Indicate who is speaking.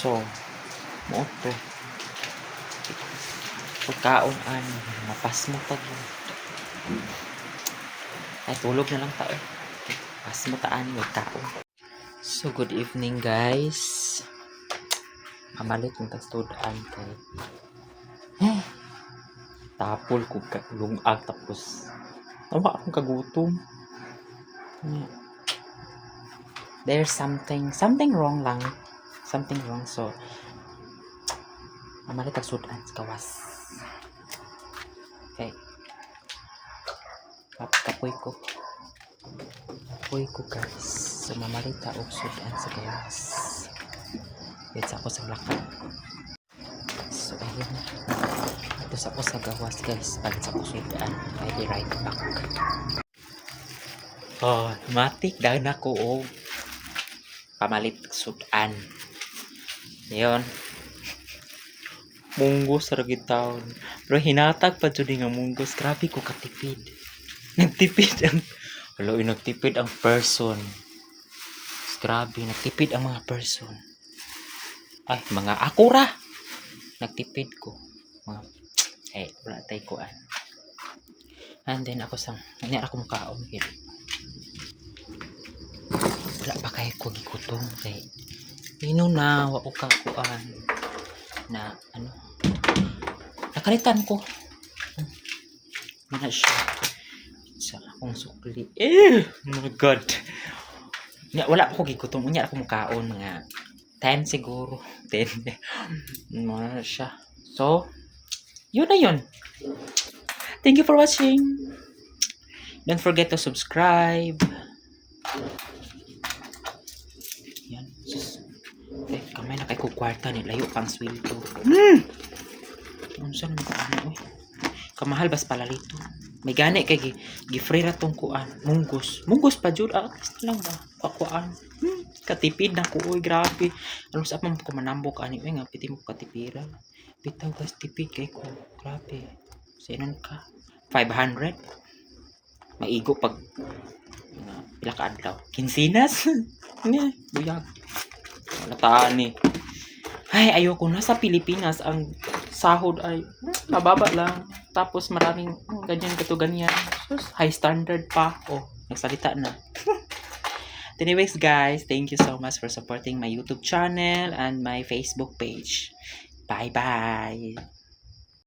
Speaker 1: So, mo to. Pagkaon mapas mo pag ay tulog na lang ta pas mo taan magkaon. So good evening guys, mamalit yung tagstudan kay tapol ko lungag tapos tama akong kagutom. There's something wrong lang, so mamalit tagstudan sa kawas. Okay, kapoy ko guys, so mamalita og sudan sa gawas. Wait ako sa lakad. So ayun na, tapos ako sa gawas guys, pag sa sudan I'll be right back. Matik dahil ako og pamalit sudan. Yun, munggos sa gitawon, pero hinatag pa jud nga munggos. Grabe ko katipid. Nagtipid ang person. Grabe, nagtipid ang mga person. Ay, mga akura. Nagtipid ko. Wala tayo kuan. And then ako makaon. Wala pa kayo ko gikutom. Na, wako ka kuan. Na, nakalitan ko. Mana siya. Sa akong sukli. Oh my god. Wala pa ko gigutom. Unya ako makaon mga 10 siguro. 10. Mga siya. So, yun na yun. Thank you for watching. Don't forget to subscribe. Yan. Kamay na kay kukwarta ni. Layo pang sweldo. Ano saan naman ka kamahal bas palalito. May gani kay gifrira tong kuan munggos pa jud at least lang ba pakuan. Katipid na ko grabe. Ano sa man ko manambok ani nga piti mo katipira bitaw guys, tipid kay ko grabe. Sinon ka 500 maigo pag pila ka adlaw kinsinas ni buyag wala taan ni. Ay ayoko na sa Pilipinas ang sahod ay mababa lang. Tapos maraming ganyan. High standard pa. Nagsalita na. Anyways guys, thank you so much for supporting my YouTube channel and my Facebook page. Bye-bye!